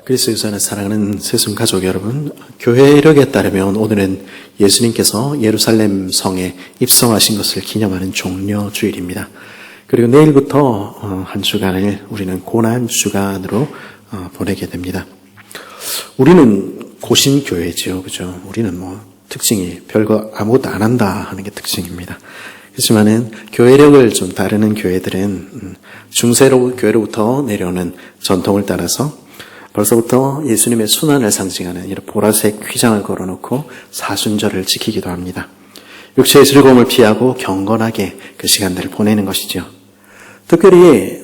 그리스도에서 사랑하는 새순 가족 여러분, 교회력에 따르면 오늘은 예수님께서 예루살렘 성에 입성하신 것을 기념하는 종려 주일입니다. 그리고 내일부터 한 주간을 우리는 고난 주간으로 보내게 됩니다. 우리는 고신교회지요, 그죠? 우리는 특징이 별거 아무것도 안 한다 하는 게 특징입니다. 그렇지만은 교회력을 좀 다루는 교회들은 중세로 교회로부터 내려오는 전통을 따라서 벌써부터 예수님의 순환을 상징하는 이런 보라색 휘장을 걸어놓고 사순절을 지키기도 합니다. 육체의 즐거움을 피하고 경건하게 그 시간들을 보내는 것이죠. 특별히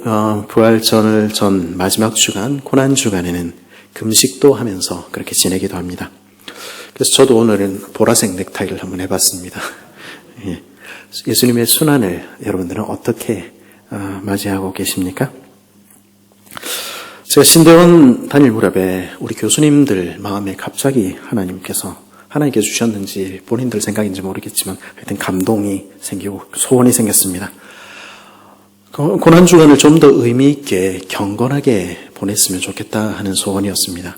부활절 전 마지막 주간, 고난 주간에는 금식도 하면서 그렇게 지내기도 합니다. 그래서 저도 오늘은 보라색 넥타이를 한번 해봤습니다. 예수님의 순환을 여러분들은 어떻게 맞이하고 계십니까? 제가 신대원 단일 무렵에 우리 교수님들 마음에 갑자기 하나님께 주셨는지 본인들 생각인지 모르겠지만 하여튼 감동이 생기고 소원이 생겼습니다. 고난주간을 좀 더 의미 있게 경건하게 보냈으면 좋겠다 하는 소원이었습니다.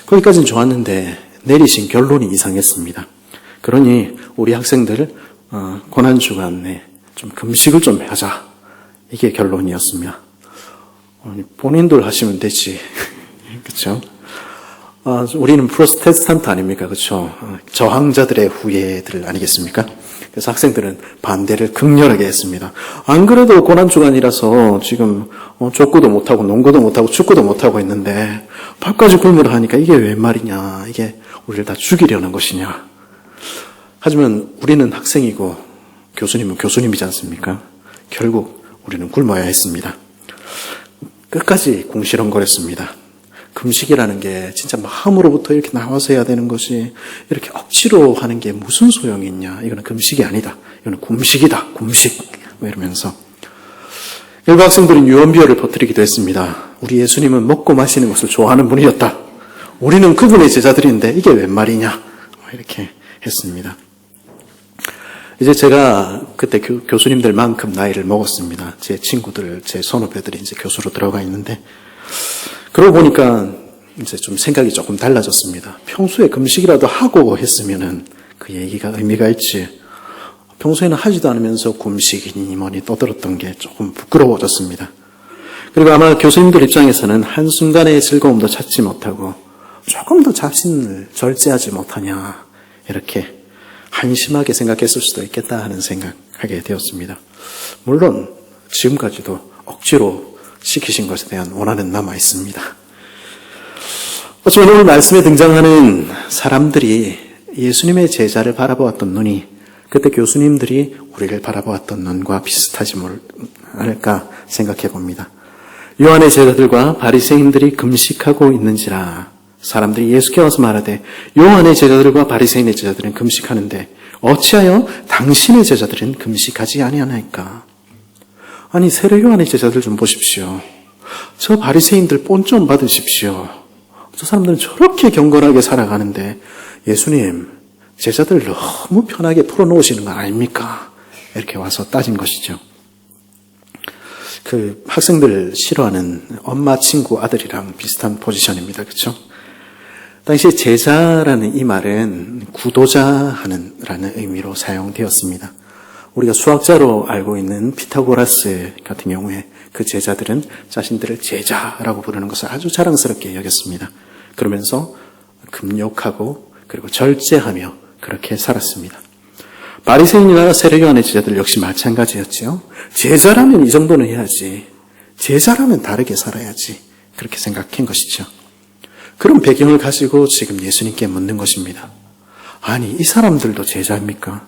거기까지는 좋았는데 내리신 결론이 이상했습니다. 그러니 우리 학생들 고난주간에 좀 금식을 좀 하자, 이게 결론이었습니다. 본인들 하시면 되지. 그렇죠? 우리는 프로테스탄트 아닙니까? 그렇죠? 저항자들의 후예들 아니겠습니까? 그래서 학생들은 반대를 극렬하게 했습니다. 안 그래도 고난주간이라서 지금 족구도 못하고 농구도 못하고 축구도 못하고 있는데 밥까지 굶으라 하니까 이게 웬 말이냐, 이게 우리를 다 죽이려는 것이냐. 하지만 우리는 학생이고 교수님은 교수님이지 않습니까? 결국 우리는 굶어야 했습니다. 끝까지 궁시렁거렸습니다. 금식이라는 게 진짜 마음으로부터 이렇게 나와서 해야 되는 것이 이렇게 억지로 하는 게 무슨 소용이 있냐. 이거는 금식이 아니다. 이거는 굶식이다. 굶식. 이러면서 일부 학생들은 유언비어를 퍼뜨리기도 했습니다. 우리 예수님은 먹고 마시는 것을 좋아하는 분이었다. 우리는 그분의 제자들인데 이게 웬 말이냐. 이렇게 했습니다. 이제 제가 그때 교수님들만큼 나이를 먹었습니다. 제 친구들, 제 선후배들이 이제 교수로 들어가 있는데, 그러고 보니까 이제 좀 생각이 조금 달라졌습니다. 평소에 금식이라도 하고 했으면은 그 얘기가 의미가 있지. 평소에는 하지도 않으면서 금식이니 뭐니 떠들었던 게 조금 부끄러워졌습니다. 그리고 아마 교수님들 입장에서는 한순간의 즐거움도 찾지 못하고 조금 더 자신을 절제하지 못하냐, 이렇게 한심하게 생각했을 수도 있겠다 하는 생각하게 되었습니다. 물론 지금까지도 억지로 시키신 것에 대한 원한은 남아 있습니다. 어쩌면 오늘 말씀에 등장하는 사람들이 예수님의 제자를 바라보았던 눈이 그때 교수님들이 우리를 바라보았던 눈과 비슷하지 않을까 생각해 봅니다. 요한의 제자들과 바리새인들이 금식하고 있는지라 사람들이 예수께 와서 말하되 요한의 제자들과 바리새인의 제자들은 금식하는데 어찌하여 당신의 제자들은 금식하지 아니하나이까? 아니, 세례 요한의 제자들 좀 보십시오. 저 바리새인들 본 좀 받으십시오. 저 사람들은 저렇게 경건하게 살아가는데 예수님, 제자들 너무 편하게 풀어놓으시는 거 아닙니까? 이렇게 와서 따진 것이죠. 그 학생들 싫어하는 엄마 친구 아들이랑 비슷한 포지션입니다. 그렇죠? 당시 제자라는 이 말은 구도자라는 의미로 사용되었습니다. 우리가 수학자로 알고 있는 피타고라스 같은 경우에 그 제자들은 자신들을 제자라고 부르는 것을 아주 자랑스럽게 여겼습니다. 그러면서 금욕하고 그리고 절제하며 그렇게 살았습니다. 바리새인이나 세례요한의 제자들 역시 마찬가지였지요. 제자라면 이 정도는 해야지. 제자라면 다르게 살아야지. 그렇게 생각한 것이죠. 그런 배경을 가지고 지금 예수님께 묻는 것입니다. 아니, 이 사람들도 제자입니까?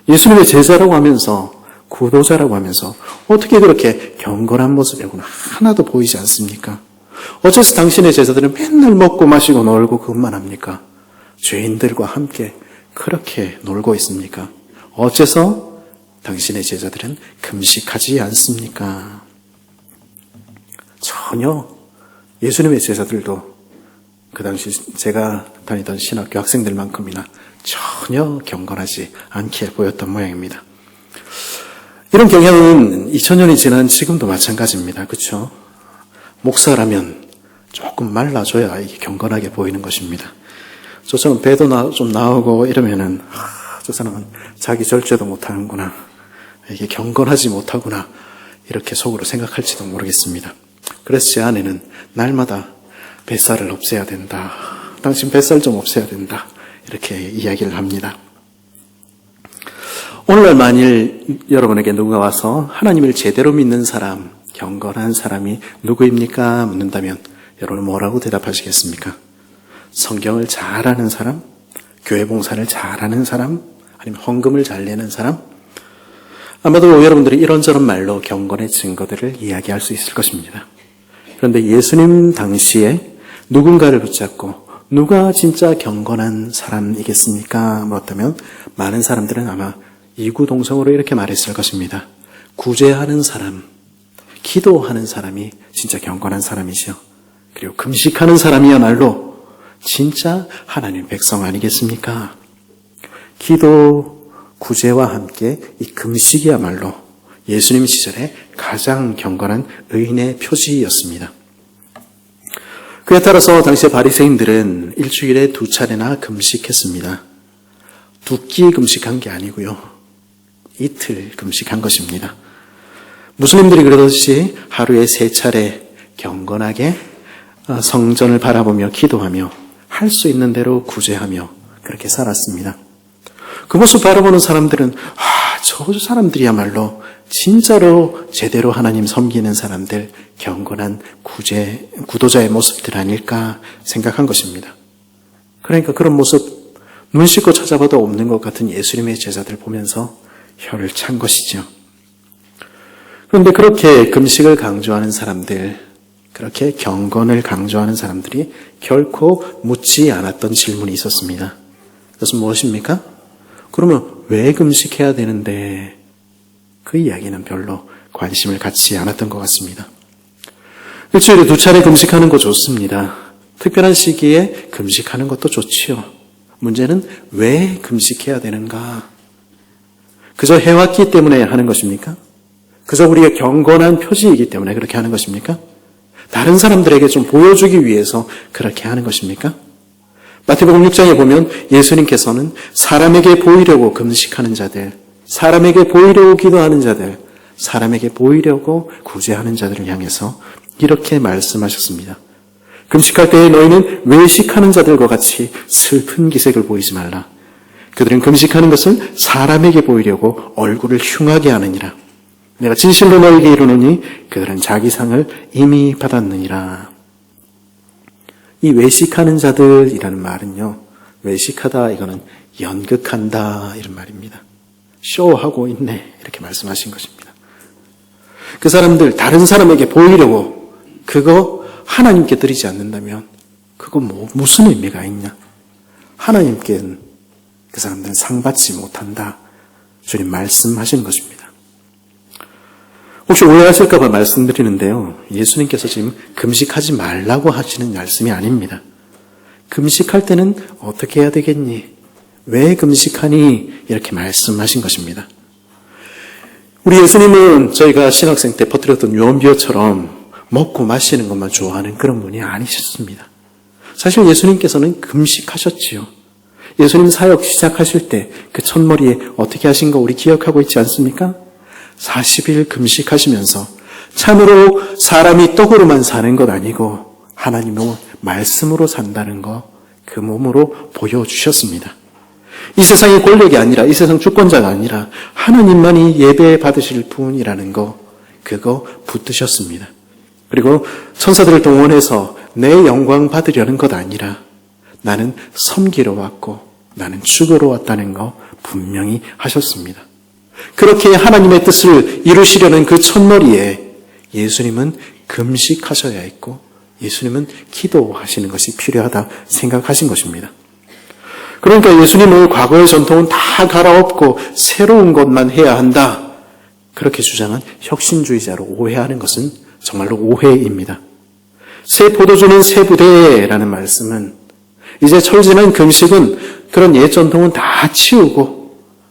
예수님의 제자라고 하면서, 구도자라고 하면서 어떻게 그렇게 경건한 모습이라고는 하나도 보이지 않습니까? 어째서 당신의 제자들은 맨날 먹고 마시고 놀고 그것만 합니까? 죄인들과 함께 그렇게 놀고 있습니까? 어째서 당신의 제자들은 금식하지 않습니까? 전혀 예수님의 제자들도 그 당시 제가 다니던 신학교 학생들만큼이나 전혀 경건하지 않게 보였던 모양입니다. 이런 경향은 2000년이 지난 지금도 마찬가지입니다. 그렇죠? 목사라면 조금 말라줘야 이게 경건하게 보이는 것입니다. 저처럼 배도 좀 나오고 이러면은 저 사람은 자기 절제도 못하는구나, 이게 경건하지 못하구나, 이렇게 속으로 생각할지도 모르겠습니다. 그래서 제 아내는 날마다 뱃살을 없애야 된다, 당신 뱃살 좀 없애야 된다, 이렇게 이야기를 합니다. 오늘날 만일 여러분에게 누가 와서 하나님을 제대로 믿는 사람, 경건한 사람이 누구입니까? 묻는다면 여러분은 뭐라고 대답하시겠습니까? 성경을 잘 아는 사람? 교회 봉사를 잘하는 사람? 아니면 헌금을 잘 내는 사람? 아마도 여러분들이 이런저런 말로 경건의 증거들을 이야기할 수 있을 것입니다. 그런데 예수님 당시에 누군가를 붙잡고 누가 진짜 경건한 사람이겠습니까? 물었다면 많은 사람들은 아마 이구동성으로 이렇게 말했을 것입니다. 구제하는 사람, 기도하는 사람이 진짜 경건한 사람이죠. 그리고 금식하는 사람이야말로 진짜 하나님 백성 아니겠습니까? 기도, 구제와 함께 이 금식이야말로 예수님 시절에 가장 경건한 의인의 표지였습니다. 그에 따라서 당시의 바리새인들은 일주일에 2차례나 금식했습니다. 2끼 금식한 게 아니고요, 이틀 금식한 것입니다. 무슬림들이 그러듯이 하루에 3차례 경건하게 성전을 바라보며 기도하며 할 수 있는 대로 구제하며 그렇게 살았습니다. 그 모습 바라보는 사람들은 저 사람들이야말로 진짜로 제대로 하나님 섬기는 사람들, 경건한 구도자의 모습들 아닐까 생각한 것입니다. 그러니까 그런 모습 눈 씻고 찾아봐도 없는 것 같은 예수님의 제자들 보면서 혀를 찬 것이죠. 그런데 그렇게 금식을 강조하는 사람들, 그렇게 경건을 강조하는 사람들이 결코 묻지 않았던 질문이 있었습니다. 그것은 무엇입니까? 그러면 왜 금식해야 되는데? 그 이야기는 별로 관심을 갖지 않았던 것 같습니다. 일주일에 2차례 금식하는 거 좋습니다. 특별한 시기에 금식하는 것도 좋지요. 문제는 왜 금식해야 되는가? 그저 해왔기 때문에 하는 것입니까? 그저 우리가 경건한 표지이기 때문에 그렇게 하는 것입니까? 다른 사람들에게 좀 보여주기 위해서 그렇게 하는 것입니까? 마태복음 6장에 보면 예수님께서는 사람에게 보이려고 금식하는 자들, 사람에게 보이려고 기도하는 자들, 사람에게 보이려고 구제하는 자들을 향해서 이렇게 말씀하셨습니다. 금식할 때에 너희는 외식하는 자들과 같이 슬픈 기색을 보이지 말라. 그들은 금식하는 것을 사람에게 보이려고 얼굴을 흉하게 하느니라. 내가 진실로 너희에게 이르노니 그들은 자기 상을 이미 받았느니라. 이 외식하는 자들이라는 말은요, 외식하다, 이거는 연극한다, 이런 말입니다. 쇼하고 있네, 이렇게 말씀하신 것입니다. 그 사람들, 다른 사람에게 보이려고 그거 하나님께 드리지 않는다면 그거 무슨 의미가 있냐? 하나님께는 그 사람들은 상 받지 못한다, 주님 말씀하시는 것입니다. 혹시 오해하실까 봐 말씀드리는데요, 예수님께서 지금 금식하지 말라고 하시는 말씀이 아닙니다. 금식할 때는 어떻게 해야 되겠니? 왜 금식하니? 이렇게 말씀하신 것입니다. 우리 예수님은 저희가 신학생 때 퍼뜨렸던 요한비어처럼 먹고 마시는 것만 좋아하는 그런 분이 아니셨습니다. 사실 예수님께서는 금식하셨지요. 예수님 사역 시작하실 때 그 첫머리에 어떻게 하신 거 우리 기억하고 있지 않습니까? 40일 금식하시면서 참으로 사람이 떡으로만 사는 것 아니고 하나님의 말씀으로 산다는 거, 그 몸으로 보여주셨습니다. 이 세상의 권력이 아니라, 이 세상 주권자가 아니라 하나님만이 예배 받으실 분이라는 거, 그거 붙드셨습니다. 그리고 천사들을 동원해서 내 영광 받으려는 것 아니라 나는 섬기러 왔고 나는 죽으러 왔다는 거 분명히 하셨습니다. 그렇게 하나님의 뜻을 이루시려는 그 첫머리에 예수님은 금식하셔야 했고 예수님은 기도하시는 것이 필요하다 생각하신 것입니다. 그러니까 예수님은 과거의 전통은 다 갈아엎고 새로운 것만 해야 한다, 그렇게 주장한 혁신주의자로 오해하는 것은 정말로 오해입니다. 새 포도주는 새 부대라는 말씀은 이제 철지난 금식은 그런 옛 전통은 다 치우고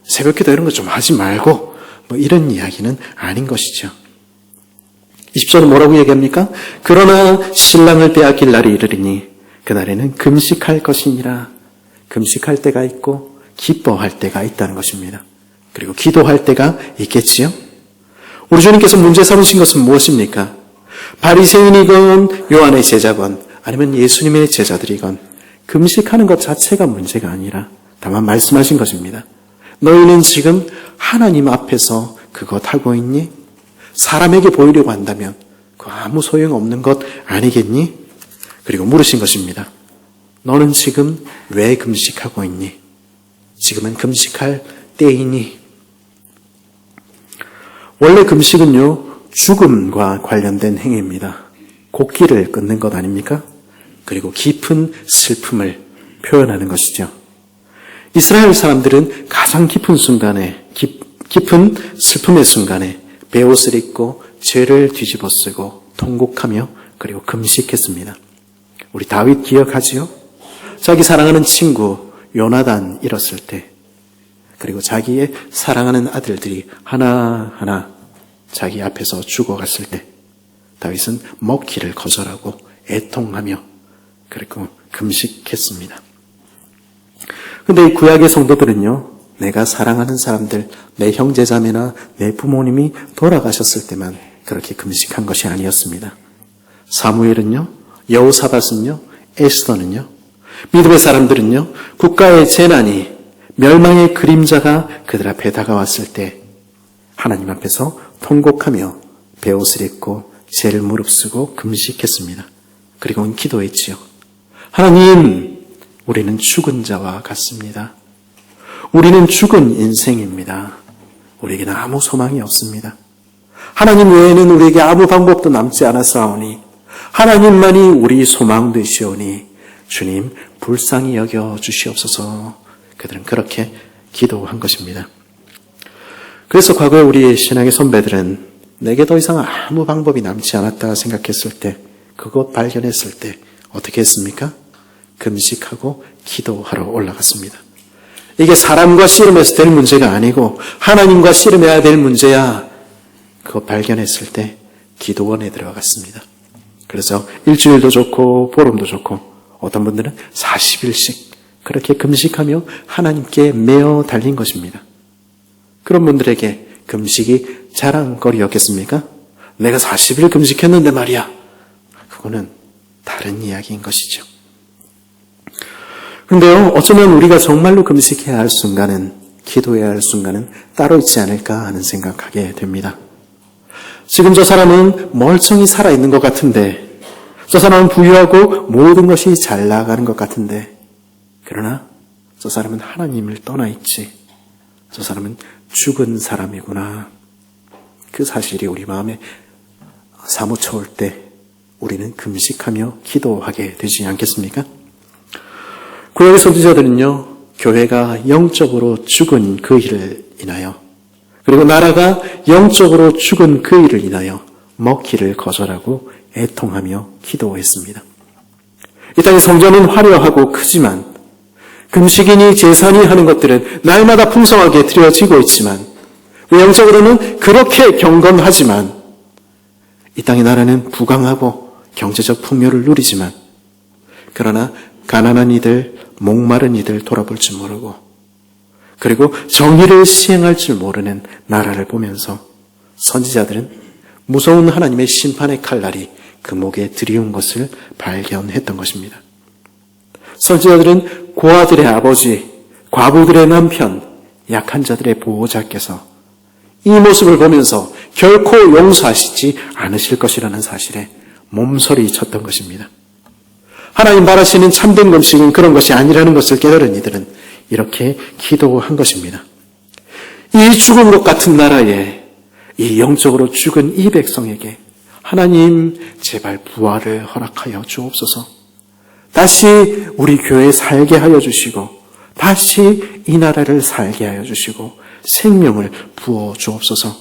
새벽기도 이런 거 좀 하지 말고 이런 이야기는 아닌 것이죠. 20절은 뭐라고 얘기합니까? 그러나 신랑을 빼앗길 날이 이르리니 그날에는 금식할 것이니라. 금식할 때가 있고 기뻐할 때가 있다는 것입니다. 그리고 기도할 때가 있겠지요? 우리 주님께서 문제 삼으신 것은 무엇입니까? 바리새인이건 요한의 제자건 아니면 예수님의 제자들이건 금식하는 것 자체가 문제가 아니라 다만 말씀하신 것입니다. 너희는 지금 하나님 앞에서 그것 하고 있니? 사람에게 보이려고 한다면 그 아무 소용없는 것 아니겠니? 그리고 물으신 것입니다. 너는 지금 왜 금식하고 있니? 지금은 금식할 때이니? 원래 금식은요, 죽음과 관련된 행위입니다. 곡기를 끊는 것 아닙니까? 그리고 깊은 슬픔을 표현하는 것이죠. 이스라엘 사람들은 가장 깊은 순간에, 깊은 슬픔의 순간에 베옷을 입고 죄를 뒤집어 쓰고 통곡하며 그리고 금식했습니다. 우리 다윗 기억하지요? 자기 사랑하는 친구 요나단 잃었을 때, 그리고 자기의 사랑하는 아들들이 하나하나 자기 앞에서 죽어갔을 때 다윗은 먹기를 거절하고 애통하며 그리고 금식했습니다. 근데 이 구약의 성도들은요, 내가 사랑하는 사람들, 내 형제자매나 내 부모님이 돌아가셨을 때만 그렇게 금식한 것이 아니었습니다. 사무엘은요, 여호사밧은요, 에스더는요, 믿음의 사람들은요, 국가의 재난이, 멸망의 그림자가 그들 앞에 다가왔을 때 하나님 앞에서 통곡하며 베옷을 입고 죄를 무릅쓰고 금식했습니다. 그리고는 기도했지요. 하나님, 우리는 죽은 자와 같습니다. 우리는 죽은 인생입니다. 우리에게는 아무 소망이 없습니다. 하나님 외에는 우리에게 아무 방법도 남지 않았사오니 하나님만이 우리 소망 되시오니 주님 불쌍히 여겨 주시옵소서. 그들은 그렇게 기도한 것입니다. 그래서 과거에 우리 신앙의 선배들은 내게 더 이상 아무 방법이 남지 않았다 생각했을 때, 그것 발견했을 때 어떻게 했습니까? 금식하고 기도하러 올라갔습니다. 이게 사람과 씨름해서 될 문제가 아니고 하나님과 씨름해야 될 문제야. 그거 발견했을 때 기도원에 들어갔습니다. 그래서 일주일도 좋고 보름도 좋고 어떤 분들은 40일씩 그렇게 금식하며 하나님께 매어 달린 것입니다. 그런 분들에게 금식이 자랑거리였겠습니까? 내가 40일 금식했는데 말이야. 그거는 다른 이야기인 것이죠. 그런데요, 어쩌면 우리가 정말로 금식해야 할 순간은, 기도해야 할 순간은 따로 있지 않을까 하는 생각하게 됩니다. 지금 저 사람은 멀쩡히 살아있는 것 같은데, 저 사람은 부유하고 모든 것이 잘 나가는 것 같은데, 그러나 저 사람은 하나님을 떠나 있지. 저 사람은 죽은 사람이구나. 그 사실이 우리 마음에 사무쳐올 때 우리는 금식하며 기도하게 되지 않겠습니까? 구약의 선지자들은요, 교회가 영적으로 죽은 그 일을 인하여, 그리고 나라가 영적으로 죽은 그 일을 인하여 먹기를 거절하고 애통하며 기도했습니다. 이 땅의 성전은 화려하고 크지만, 금식이니 제사니 하는 것들은 날마다 풍성하게 드려지고 있지만, 영적으로는 그렇게 경건하지만, 이 땅의 나라는 부강하고 경제적 풍요를 누리지만, 그러나 가난한 이들, 목마른 이들 돌아볼 줄 모르고, 그리고 정의를 시행할 줄 모르는 나라를 보면서 선지자들은 무서운 하나님의 심판의 칼날이 그 목에 들이운 것을 발견했던 것입니다. 선지자들은 고아들의 아버지, 과부들의 남편, 약한 자들의 보호자께서 이 모습을 보면서 결코 용서하시지 않으실 것이라는 사실에 몸서리 쳤던 것입니다. 하나님 바라시는 참된 금식은 그런 것이 아니라는 것을 깨달은 이들은 이렇게 기도한 것입니다. 이 죽은 것 같은 나라에, 이 영적으로 죽은 이 백성에게 하나님 제발 부활을 허락하여 주옵소서. 다시 우리 교회에 살게 하여 주시고, 다시 이 나라를 살게 하여 주시고 생명을 부어 주옵소서.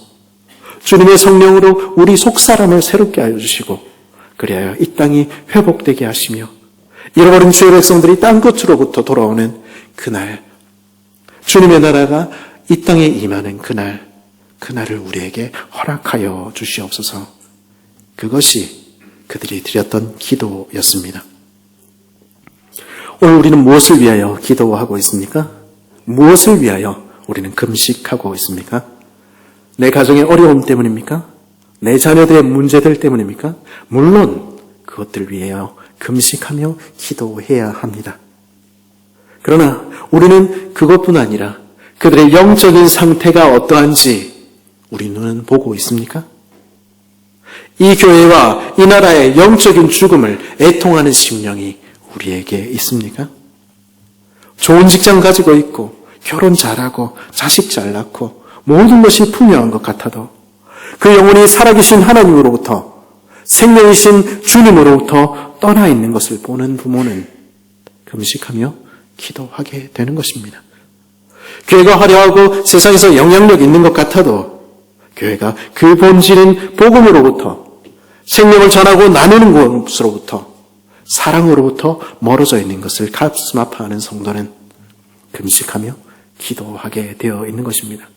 주님의 성령으로 우리 속사람을 새롭게 하여 주시고, 그리하여 이 땅이 회복되게 하시며 잃어버린 주의 백성들이 땅끝으로부터 돌아오는 그날, 주님의 나라가 이 땅에 임하는 그날을 우리에게 허락하여 주시옵소서. 그것이 그들이 드렸던 기도였습니다. 오늘 우리는 무엇을 위하여 기도하고 있습니까? 무엇을 위하여 우리는 금식하고 있습니까? 내 가정의 어려움 때문입니까? 내 자녀들의 문제들 때문입니까? 물론 그것들 위하여 금식하며 기도해야 합니다. 그러나 우리는 그것뿐 아니라 그들의 영적인 상태가 어떠한지 우리 눈은 보고 있습니까? 이 교회와 이 나라의 영적인 죽음을 애통하는 심령이 우리에게 있습니까? 좋은 직장 가지고 있고 결혼 잘하고 자식 잘 낳고 모든 것이 풍요한 것 같아도 그 영혼이 살아계신 하나님으로부터 생명이신 주님으로부터 떠나 있는 것을 보는 부모는 금식하며 기도하게 되는 것입니다. 교회가 화려하고 세상에서 영향력 있는 것 같아도 교회가 그 본질인 복음으로부터 생명을 전하고 나누는 것으로부터 사랑으로부터 멀어져 있는 것을 가슴 아파하는 성도는 금식하며 기도하게 되어 있는 것입니다.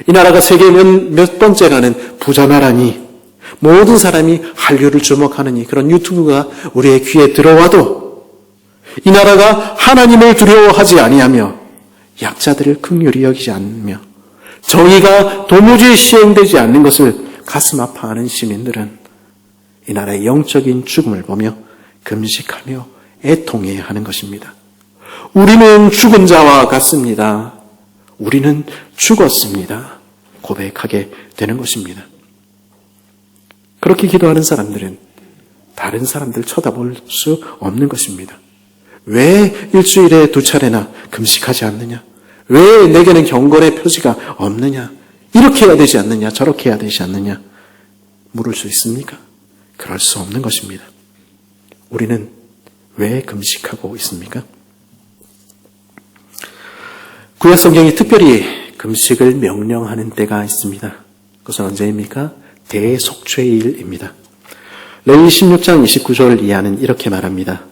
이 나라가 세계 몇 번째라는 부자 나라니 모든 사람이 한류를 주목하느니 그런 유튜브가 우리의 귀에 들어와도 이 나라가 하나님을 두려워하지 아니하며 약자들을 긍휼히 여기지 않으며 정의가 도무지 시행되지 않는 것을 가슴 아파하는 시민들은 이 나라의 영적인 죽음을 보며 금식하며 애통해야 하는 것입니다. 우리는 죽은 자와 같습니다. 우리는 죽었습니다. 고백하게 되는 것입니다. 그렇게 기도하는 사람들은 다른 사람들 쳐다볼 수 없는 것입니다. 왜 일주일에 2차례나 금식하지 않느냐? 왜 내게는 경건의 표시가 없느냐? 이렇게 해야 되지 않느냐? 저렇게 해야 되지 않느냐? 물을 수 있습니까? 그럴 수 없는 것입니다. 우리는 왜 금식하고 있습니까? 구약 성경이 특별히 금식을 명령하는 때가 있습니다. 그것은 언제입니까? 대속죄일입니다. 레위 16장 29절 이하는 이렇게 말합니다.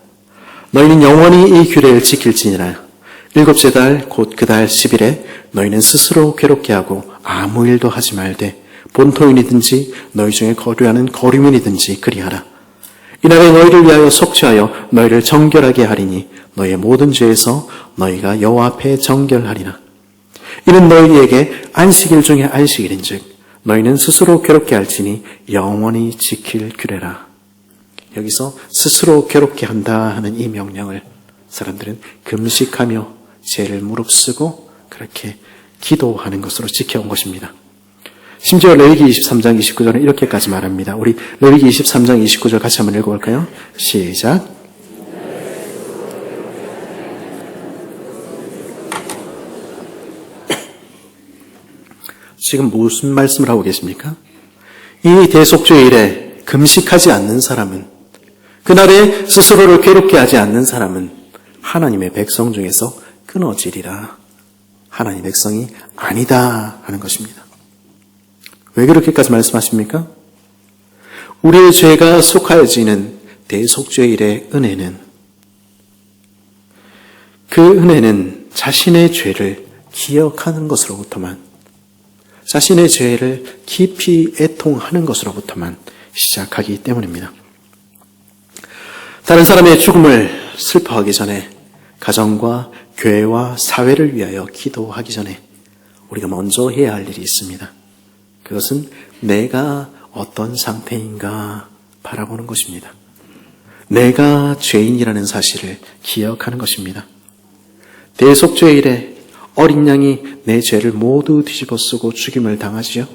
너희는 영원히 이 규례를 지킬지니라. 7째 달 곧 그 달 10일에 너희는 스스로 괴롭게 하고 아무 일도 하지 말되 본토인이든지 너희 중에 거류하는 거류민이든지 그리하라. 이날에 너희를 위하여 속죄하여 너희를 정결하게 하리니 너희의 모든 죄에서 너희가 여호와 앞에 정결하리라. 이는 너희에게 안식일 중에 안식일인즉 너희는 스스로 괴롭게 할지니 영원히 지킬 규례라. 여기서 스스로 괴롭게 한다 하는 이 명령을 사람들은 금식하며 죄를 무릅쓰고 그렇게 기도하는 것으로 지켜온 것입니다. 심지어 레위기 23장 29절은 이렇게까지 말합니다. 우리 레위기 23장 29절 같이 한번 읽어볼까요? 시작. 지금 무슨 말씀을 하고 계십니까? 이 대속죄일에 금식하지 않는 사람은, 그날에 스스로를 괴롭게 하지 않는 사람은 하나님의 백성 중에서 끊어지리라. 하나님의 백성이 아니다 하는 것입니다. 왜 그렇게까지 말씀하십니까? 우리의 죄가 속하여지는 대속죄일의 은혜는, 그 은혜는 자신의 죄를 기억하는 것으로부터만, 자신의 죄를 깊이 애통하는 것으로부터만 시작하기 때문입니다. 다른 사람의 죽음을 슬퍼하기 전에 가정과 교회와 사회를 위하여 기도하기 전에 우리가 먼저 해야 할 일이 있습니다. 그것은 내가 어떤 상태인가 바라보는 것입니다. 내가 죄인이라는 사실을 기억하는 것입니다. 대속죄일에 어린 양이 내 죄를 모두 뒤집어쓰고 죽임을 당하지요.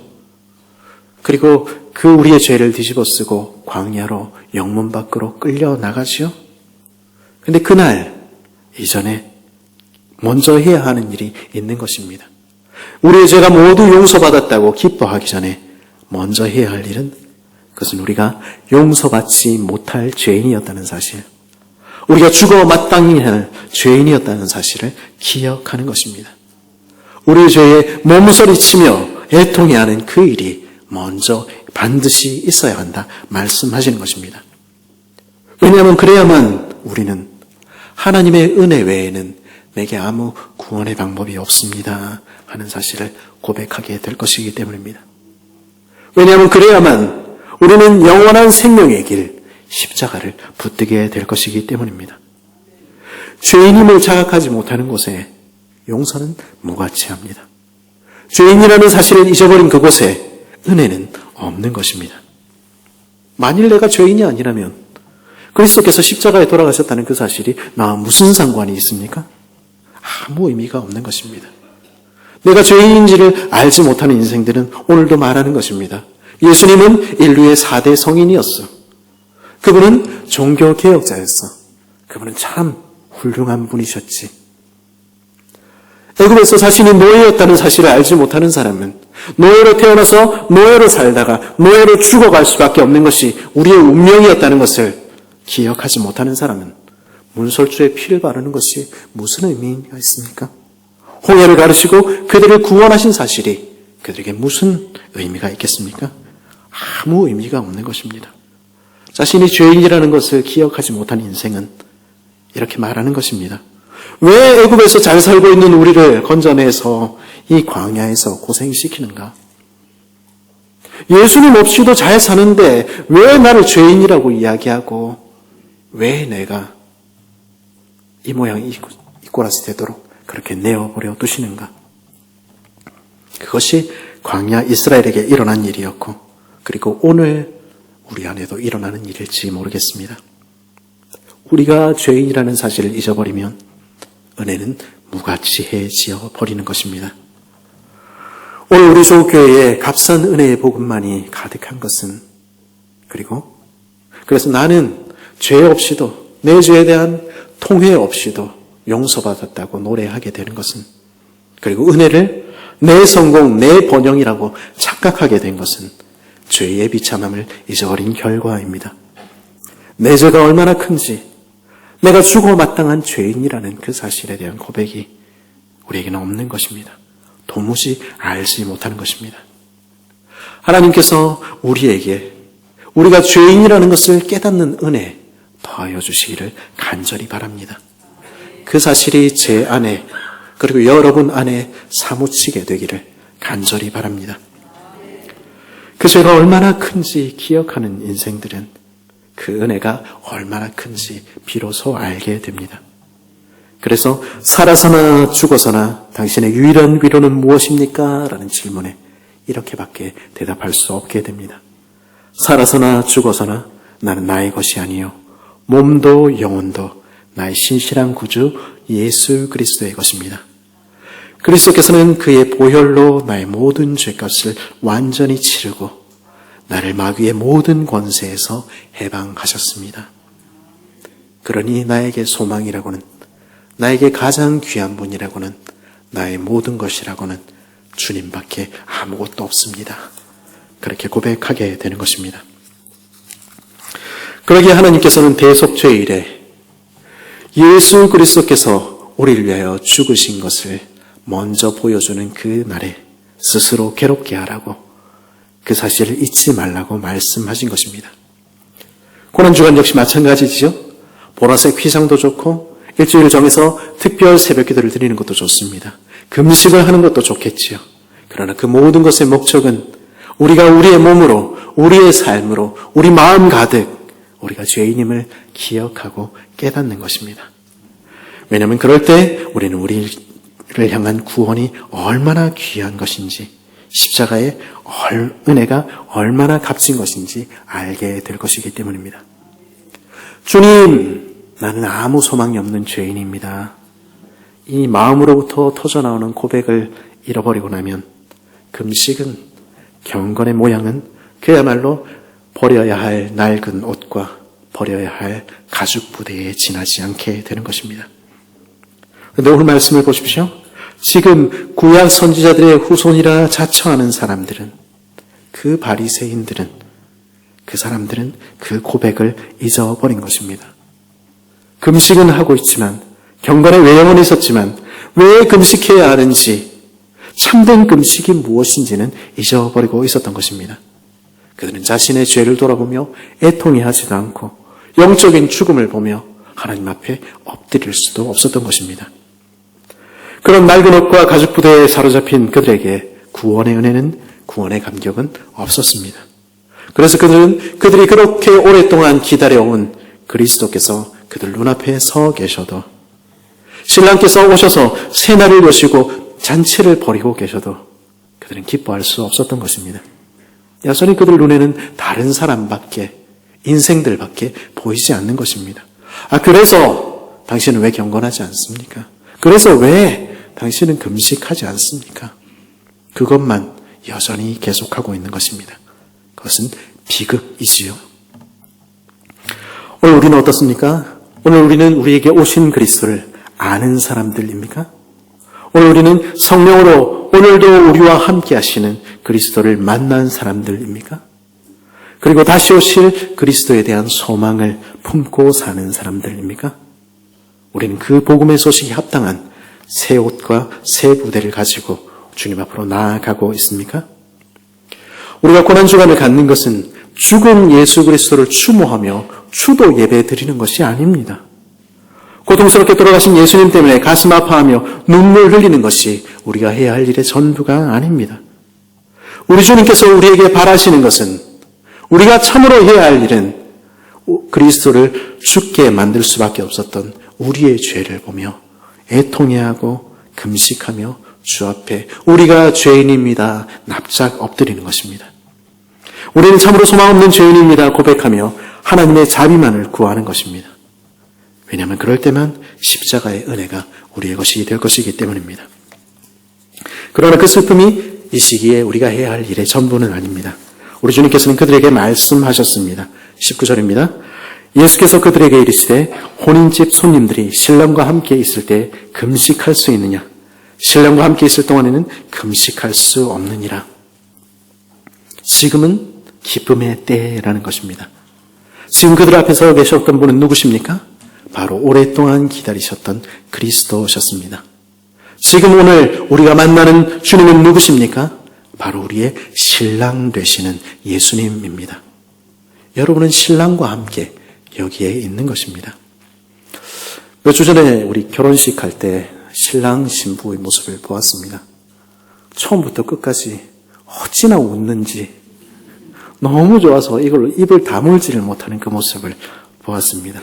그리고 그 우리의 죄를 뒤집어쓰고 광야로 영문 밖으로 끌려 나가지요. 그런데 그날 이전에 먼저 해야 하는 일이 있는 것입니다. 우리의 죄가 모두 용서받았다고 기뻐하기 전에 먼저 해야 할 일은, 그것은 우리가 용서받지 못할 죄인이었다는 사실, 우리가 죽어 마땅히 할 죄인이었다는 사실을 기억하는 것입니다. 우리의 죄에 몸서리치며 애통해하는 그 일이 먼저 반드시 있어야 한다 말씀하시는 것입니다. 왜냐하면 그래야만 우리는 하나님의 은혜 외에는 내게 아무 구원의 방법이 없습니다 하는 사실을 고백하게 될 것이기 때문입니다. 왜냐하면 그래야만 우리는 영원한 생명의 길, 십자가를 붙들게 될 것이기 때문입니다. 죄인임을 자각하지 못하는 곳에 용서는 무가치합니다. 죄인이라는 사실을 잊어버린 그곳에 은혜는 없는 것입니다. 만일 내가 죄인이 아니라면 그리스도께서 십자가에 돌아가셨다는 그 사실이 나와 무슨 상관이 있습니까? 아무 의미가 없는 것입니다. 내가 죄인인지를 알지 못하는 인생들은 오늘도 말하는 것입니다. 예수님은 인류의 4대 성인이었어. 그분은 종교개혁자였어. 그분은 참 훌륭한 분이셨지. 애굽에서 자신이 노예였다는 사실을 알지 못하는 사람은 노예로 태어나서 노예로 살다가 노예로 죽어갈 수밖에 없는 것이 우리의 운명이었다는 것을 기억하지 못하는 사람은 문설주에 피를 바르는 것이 무슨 의미가 있습니까? 홍해를 가르시고 그들을 구원하신 사실이 그들에게 무슨 의미가 있겠습니까? 아무 의미가 없는 것입니다. 자신이 죄인이라는 것을 기억하지 못한 인생은 이렇게 말하는 것입니다. 왜 애굽에서 잘 살고 있는 우리를 건져내서 이 광야에서 고생시키는가? 예수님 없이도 잘 사는데 왜 나를 죄인이라고 이야기하고 왜 내가 이 모양 이 꼴아서 되도록 그렇게 내어버려 두시는가? 그것이 광야 이스라엘에게 일어난 일이었고 그리고 오늘 우리 안에도 일어나는 일일지 모르겠습니다. 우리가 죄인이라는 사실을 잊어버리면 은혜는 무가치해지어 버리는 것입니다. 오늘 우리 조국교회에 값싼 은혜의 복음만이 가득한 것은 그래서 나는 죄 없이도 내 죄에 대한 통회 없이도 용서받았다고 노래하게 되는 것은 그리고 은혜를 내 성공, 내 번영이라고 착각하게 된 것은 죄의 비참함을 잊어버린 결과입니다. 내 죄가 얼마나 큰지 내가 죽어 마땅한 죄인이라는 그 사실에 대한 고백이 우리에게는 없는 것입니다. 도무지 알지 못하는 것입니다. 하나님께서 우리에게 우리가 죄인이라는 것을 깨닫는 은혜 더하여 주시기를 간절히 바랍니다. 그 사실이 제 안에 그리고 여러분 안에 사무치게 되기를 간절히 바랍니다. 그 죄가 얼마나 큰지 기억하는 인생들은 그 은혜가 얼마나 큰지 비로소 알게 됩니다. 그래서 살아서나 죽어서나 당신의 유일한 위로는 무엇입니까? 라는 질문에 이렇게밖에 대답할 수 없게 됩니다. 살아서나 죽어서나 나는 나의 것이 아니요 몸도 영혼도 나의 신실한 구주 예수 그리스도의 것입니다. 그리스도께서는 그의 보혈로 나의 모든 죄값을 완전히 치르고 나를 마귀의 모든 권세에서 해방하셨습니다. 그러니 나에게 소망이라고는 나에게 가장 귀한 분이라고는 나의 모든 것이라고는 주님밖에 아무것도 없습니다. 그렇게 고백하게 되는 것입니다. 그러기에 하나님께서는 대속죄일에 예수 그리스도께서 우리를 위하여 죽으신 것을 먼저 보여주는 그 날에 스스로 괴롭게 하라고 그 사실을 잊지 말라고 말씀하신 것입니다. 고난주간 역시 마찬가지지요. 보라색 휘장도 좋고 일주일을 정해서 특별 새벽기도를 드리는 것도 좋습니다. 금식을 하는 것도 좋겠지요. 그러나 그 모든 것의 목적은 우리가 우리의 몸으로 우리의 삶으로 우리 마음 가득 우리가 죄인임을 기억하고 깨닫는 것입니다. 왜냐하면 그럴 때 우리는 우리를 향한 구원이 얼마나 귀한 것인지 십자가의 은혜가 얼마나 값진 것인지 알게 될 것이기 때문입니다. 주님, 나는 아무 소망이 없는 죄인입니다. 이 마음으로부터 터져나오는 고백을 잃어버리고 나면 금식은 경건의 모양은 그야말로 버려야 할 낡은 옷과 버려야 할 가죽 부대에 지나지 않게 되는 것입니다. 그런데 오늘 말씀을 보십시오. 지금 구약 선지자들의 후손이라 자처하는 사람들은 그 바리새인들은 그 사람들은 그 고백을 잊어버린 것입니다. 금식은 하고 있지만 경건의 외형은 있었지만 왜 금식해야 하는지 참된 금식이 무엇인지는 잊어버리고 있었던 것입니다. 그들은 자신의 죄를 돌아보며 애통해하지도 않고 영적인 죽음을 보며 하나님 앞에 엎드릴 수도 없었던 것입니다. 그런 낡은 옷과 가죽 부대에 사로잡힌 그들에게 구원의 은혜는 구원의 감격은 없었습니다. 그래서 그들이 그렇게 오랫동안 기다려온 그리스도께서 그들 눈앞에 서 계셔도, 신랑께서 오셔서 새날을 여시고 잔치를 벌이고 계셔도 그들은 기뻐할 수 없었던 것입니다. 여전히 그들 눈에는 다른 사람밖에, 인생들밖에 보이지 않는 것입니다. 그래서 당신은 왜 경건하지 않습니까? 그래서 왜 당신은 금식하지 않습니까? 그것만 여전히 계속하고 있는 것입니다. 그것은 비극이지요. 오늘 우리는 어떻습니까? 오늘 우리는 우리에게 오신 그리스도를 아는 사람들입니까? 오늘 우리는 성령으로 오늘도 우리와 함께 하시는 그리스도를 만난 사람들입니까? 그리고 다시 오실 그리스도에 대한 소망을 품고 사는 사람들입니까? 우리는 그 복음의 소식이 합당한 새 옷과 새 부대를 가지고 주님 앞으로 나아가고 있습니까? 우리가 고난주간을 갖는 것은 죽은 예수 그리스도를 추모하며 추도 예배 드리는 것이 아닙니다. 고통스럽게 돌아가신 예수님 때문에 가슴 아파하며 눈물 흘리는 것이 우리가 해야 할 일의 전부가 아닙니다. 우리 주님께서 우리에게 바라시는 것은, 우리가 참으로 해야 할 일은 그리스도를 죽게 만들 수밖에 없었던 우리의 죄를 보며 애통해하고 금식하며 주 앞에 우리가 죄인입니다 납작 엎드리는 것입니다. 우리는 참으로 소망 없는 죄인입니다 고백하며 하나님의 자비만을 구하는 것입니다. 왜냐하면 그럴 때만 십자가의 은혜가 우리의 것이 될 것이기 때문입니다. 그러나 그 슬픔이 이 시기에 우리가 해야 할 일의 전부는 아닙니다. 우리 주님께서는 그들에게 말씀하셨습니다. 19절입니다. 예수께서 그들에게 이르시되 혼인집 손님들이 신랑과 함께 있을 때 금식할 수 있느냐? 신랑과 함께 있을 동안에는 금식할 수 없느니라. 지금은 기쁨의 때라는 것입니다. 지금 그들 앞에 서 계셨던 분은 누구십니까? 바로 오랫동안 기다리셨던 그리스도셨습니다. 지금 오늘 우리가 만나는 주님은 누구십니까? 바로 우리의 신랑 되시는 예수님입니다. 여러분은 신랑과 함께 여기에 있는 것입니다. 몇 주 전에 우리 결혼식 할 때 신랑 신부의 모습을 보았습니다. 처음부터 끝까지 어찌나 웃는지 너무 좋아서 이걸로 입을 다물지를 못하는 그 모습을 보았습니다.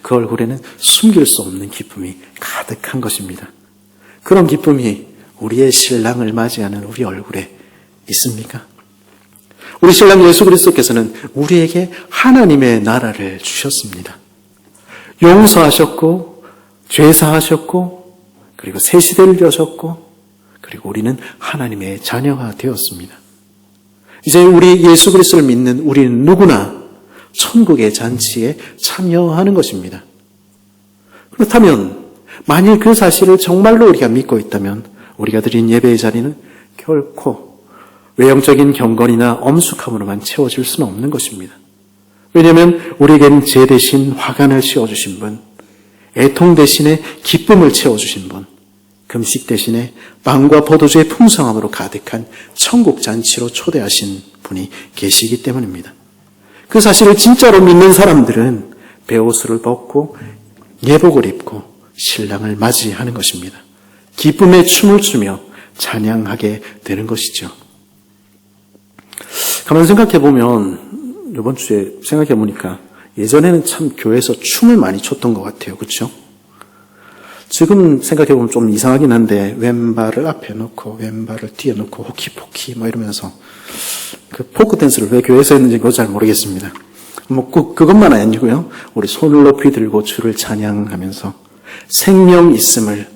그 얼굴에는 숨길 수 없는 기쁨이 가득한 것입니다. 그런 기쁨이 우리의 신랑을 맞이하는 우리 얼굴에 있습니까? 우리 신랑 예수 그리스도께서는 우리에게 하나님의 나라를 주셨습니다. 용서하셨고 죄사하셨고 그리고 새 시대를 여셨고 그리고 우리는 하나님의 자녀가 되었습니다. 이제 우리 예수 그리스도를 믿는 우리는 누구나 천국의 잔치에 참여하는 것입니다. 그렇다면 만일 그 사실을 정말로 우리가 믿고 있다면 우리가 드린 예배의 자리는 결코 외형적인 경건이나 엄숙함으로만 채워질 수는 없는 것입니다. 왜냐하면 우리에게는 제 대신 화관을 씌워주신 분, 애통 대신에 기쁨을 채워주신 분, 금식 대신에 빵과 포도주의 풍성함으로 가득한 천국 잔치로 초대하신 분이 계시기 때문입니다. 그 사실을 진짜로 믿는 사람들은 베옷을 벗고 예복을 입고 신랑을 맞이하는 것입니다. 기쁨의 춤을 추며 찬양하게 되는 것이죠. 가만 생각해보면 이번 주에 생각해보니까 예전에는 참 교회에서 춤을 많이 췄던 것 같아요. 그렇죠? 지금 생각해보면 좀 이상하긴 한데 왼발을 앞에 놓고 왼발을 뒤에 놓고 호키포키 이러면서 그 포크 댄스를 왜 교회에서 했는지 그거 잘 모르겠습니다. 그것만 아니고요. 우리 손을 높이 들고 주를 찬양하면서 생명 있음을,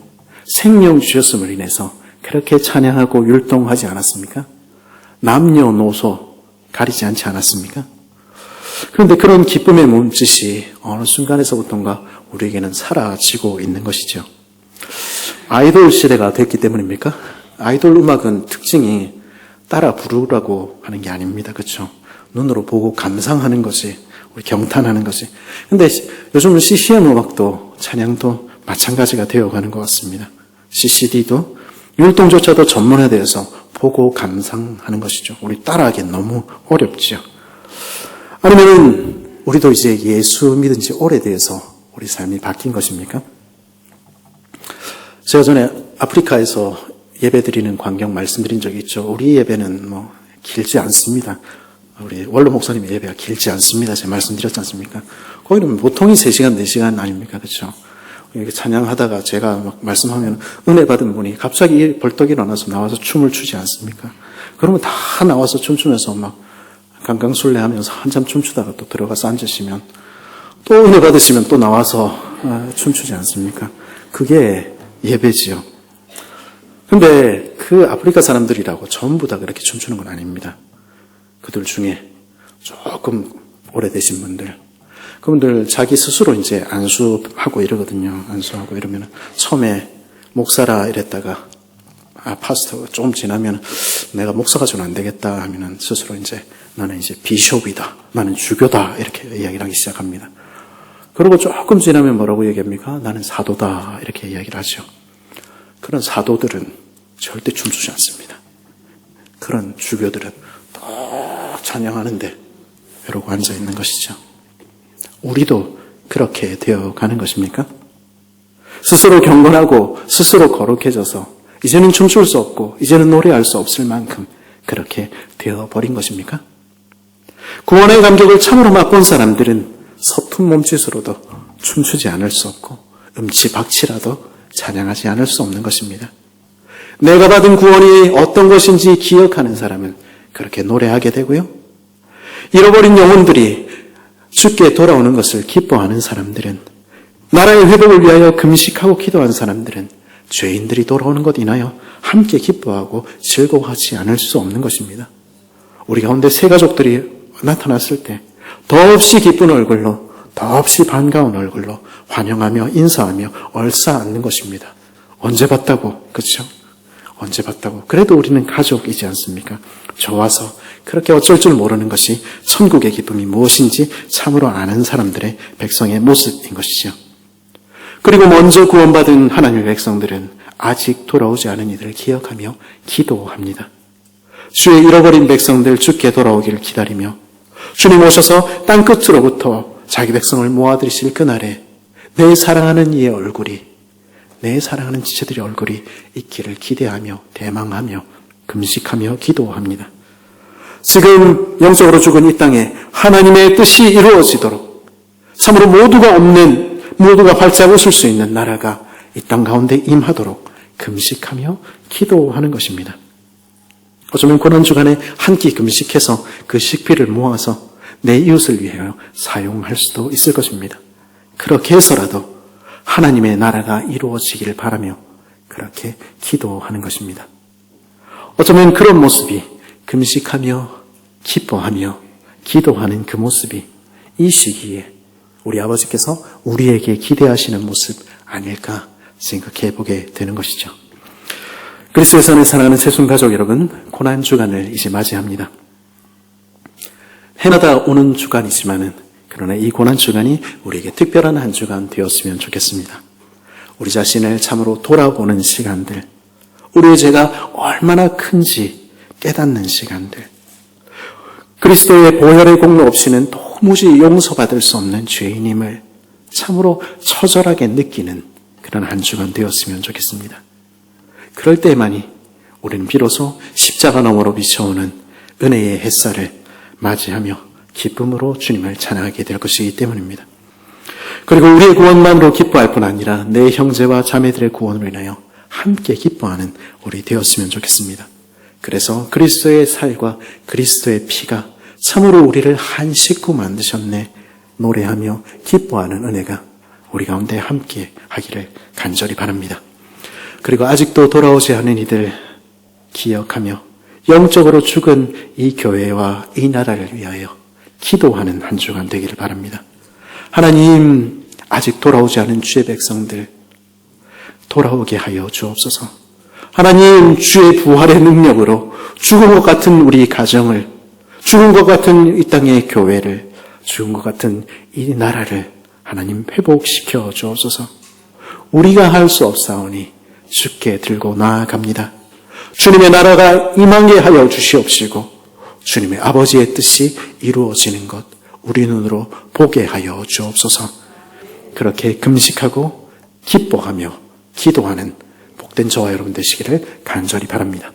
생명 주셨음을 인해서 그렇게 찬양하고 율동하지 않았습니까? 남녀노소 가리지 않지 않았습니까? 그런데 그런 기쁨의 몸짓이 어느 순간에서부터인가 우리에게는 사라지고 있는 것이죠. 아이돌 시대가 됐기 때문입니까? 아이돌 음악은 특징이 따라 부르라고 하는 게 아닙니다. 그렇죠? 눈으로 보고 감상하는 것이, 우리 경탄하는 것이. 근데 요즘은 CCM 음악도 찬양도 마찬가지가 되어가는 것 같습니다. CCD도 율동조차도 전문화되어서 보고 감상하는 것이죠. 우리 따라하기엔 너무 어렵죠. 아니면 우리도 이제 예수 믿은 지 오래돼서 우리 삶이 바뀐 것입니까? 제가 전에 아프리카에서 예배 드리는 광경 말씀드린 적이 있죠. 우리 예배는 길지 않습니다. 우리 원로 목사님의 예배가 길지 않습니다. 제가 말씀드렸지 않습니까? 거기는 보통이 3시간, 4시간 아닙니까? 그렇죠? 이렇게 찬양하다가 제가 막 말씀하면 은혜 받은 분이 갑자기 벌떡 일어나서 나와서 춤을 추지 않습니까? 그러면 다 나와서 춤추면서 막 강강술래하면서 한참 춤추다가 또 들어가서 앉으시면 또 은혜 받으시면 또 나와서 춤추지 않습니까? 그게 예배지요. 근데 그 아프리카 사람들이라고 전부 다 그렇게 춤추는 건 아닙니다. 그들 중에 조금 오래되신 분들, 그분들 자기 스스로 이제 안수하고 이러거든요. 안수하고 이러면 처음에 목사라 이랬다가 파스터 조금 지나면 내가 목사가 좀 안 되겠다 하면은 스스로 이제 나는 이제 비숍이다, 나는 주교다 이렇게 이야기를 하기 시작합니다. 그리고 조금 지나면 뭐라고 얘기합니까? 나는 사도다 이렇게 이야기를 하죠. 그런 사도들은 절대 춤추지 않습니다. 그런 주교들은 딱 찬양하는데 이러고 앉아 있는 것이죠. 우리도 그렇게 되어가는 것입니까? 스스로 경건하고 스스로 거룩해져서 이제는 춤출 수 없고 이제는 노래할 수 없을 만큼 그렇게 되어버린 것입니까? 구원의 감격을 참으로 맛본 사람들은 서툰 몸짓으로도 춤추지 않을 수 없고 음치박치라도 찬양하지 않을 수 없는 것입니다. 내가 받은 구원이 어떤 것인지 기억하는 사람은 그렇게 노래하게 되고요. 잃어버린 영혼들이 주께 돌아오는 것을 기뻐하는 사람들은, 나라의 회복을 위하여 금식하고 기도한 사람들은 죄인들이 돌아오는 것 인하여 함께 기뻐하고 즐거워하지 않을 수 없는 것입니다. 우리 가운데 새 가족들이 나타났을 때 더없이 기쁜 얼굴로, 더없이 반가운 얼굴로 환영하며 인사하며 얼싸안는 것입니다. 언제 봤다고, 그렇죠? 언제 봤다고. 그래도 우리는 가족이지 않습니까? 좋아서 그렇게 어쩔 줄 모르는 것이 천국의 기쁨이 무엇인지 참으로 아는 사람들의 백성의 모습인 것이죠. 그리고 먼저 구원받은 하나님의 백성들은 아직 돌아오지 않은 이들을 기억하며 기도합니다. 주의 잃어버린 백성들 주께 돌아오기를 기다리며 주님 오셔서 땅끝으로부터 자기 백성을 모아들이실 그날에 내 사랑하는 이의 얼굴이, 내 사랑하는 지체들의 얼굴이 있기를 기대하며 대망하며 금식하며 기도합니다. 지금 영적으로 죽은 이 땅에 하나님의 뜻이 이루어지도록 참으로 모두가 활짝 웃을 수 있는 나라가 이 땅 가운데 임하도록 금식하며 기도하는 것입니다. 어쩌면 고난주간에 한 끼 금식해서 그 식비를 모아서 내 이웃을 위하여 사용할 수도 있을 것입니다. 그렇게 해서라도 하나님의 나라가 이루어지기를 바라며 그렇게 기도하는 것입니다. 어쩌면 그런 모습이 금식하며 기뻐하며 기도하는 그 모습이 이 시기에 우리 아버지께서 우리에게 기대하시는 모습 아닐까 생각해 보게 되는 것이죠. 그리스도의 안에 사랑하는 새순가족 여러분, 고난주간을 이제 맞이합니다. 해마다 오는 주간이지만은 그러나 이 고난주간이 우리에게 특별한 한 주간 되었으면 좋겠습니다. 우리 자신을 참으로 돌아보는 시간들, 우리의 죄가 얼마나 큰지 깨닫는 시간들, 그리스도의 보혈의 공로 없이는 도무지 용서받을 수 없는 죄인임을 참으로 처절하게 느끼는 그런 한 주간 되었으면 좋겠습니다. 그럴 때만이 우리는 비로소 십자가 너머로 비춰오는 은혜의 햇살을 맞이하며 기쁨으로 주님을 찬양하게 될 것이기 때문입니다. 그리고 우리의 구원만으로 기뻐할 뿐 아니라 내 형제와 자매들의 구원으로 인하여 함께 기뻐하는 우리 되었으면 좋겠습니다. 그래서 그리스도의 살과 그리스도의 피가 참으로 우리를 한 식구 만드셨네 노래하며 기뻐하는 은혜가 우리 가운데 함께 하기를 간절히 바랍니다. 그리고 아직도 돌아오지 않은 이들 기억하며 영적으로 죽은 이 교회와 이 나라를 위하여 기도하는 한 주간 되기를 바랍니다. 하나님, 아직 돌아오지 않은 주의 백성들 돌아오게 하여 주옵소서. 하나님, 주의 부활의 능력으로 죽은 것 같은 우리 가정을, 죽은 것 같은 이 땅의 교회를, 죽은 것 같은 이 나라를 하나님 회복시켜 주옵소서. 우리가 할 수 없사오니 주께 들고 나아갑니다. 주님의 나라가 임하게 하여 주시옵시고 주님의 아버지의 뜻이 이루어지는 것 우리 눈으로 보게 하여 주옵소서. 그렇게 금식하고 기뻐하며 기도하는 복된 저와 여러분 되시기를 간절히 바랍니다.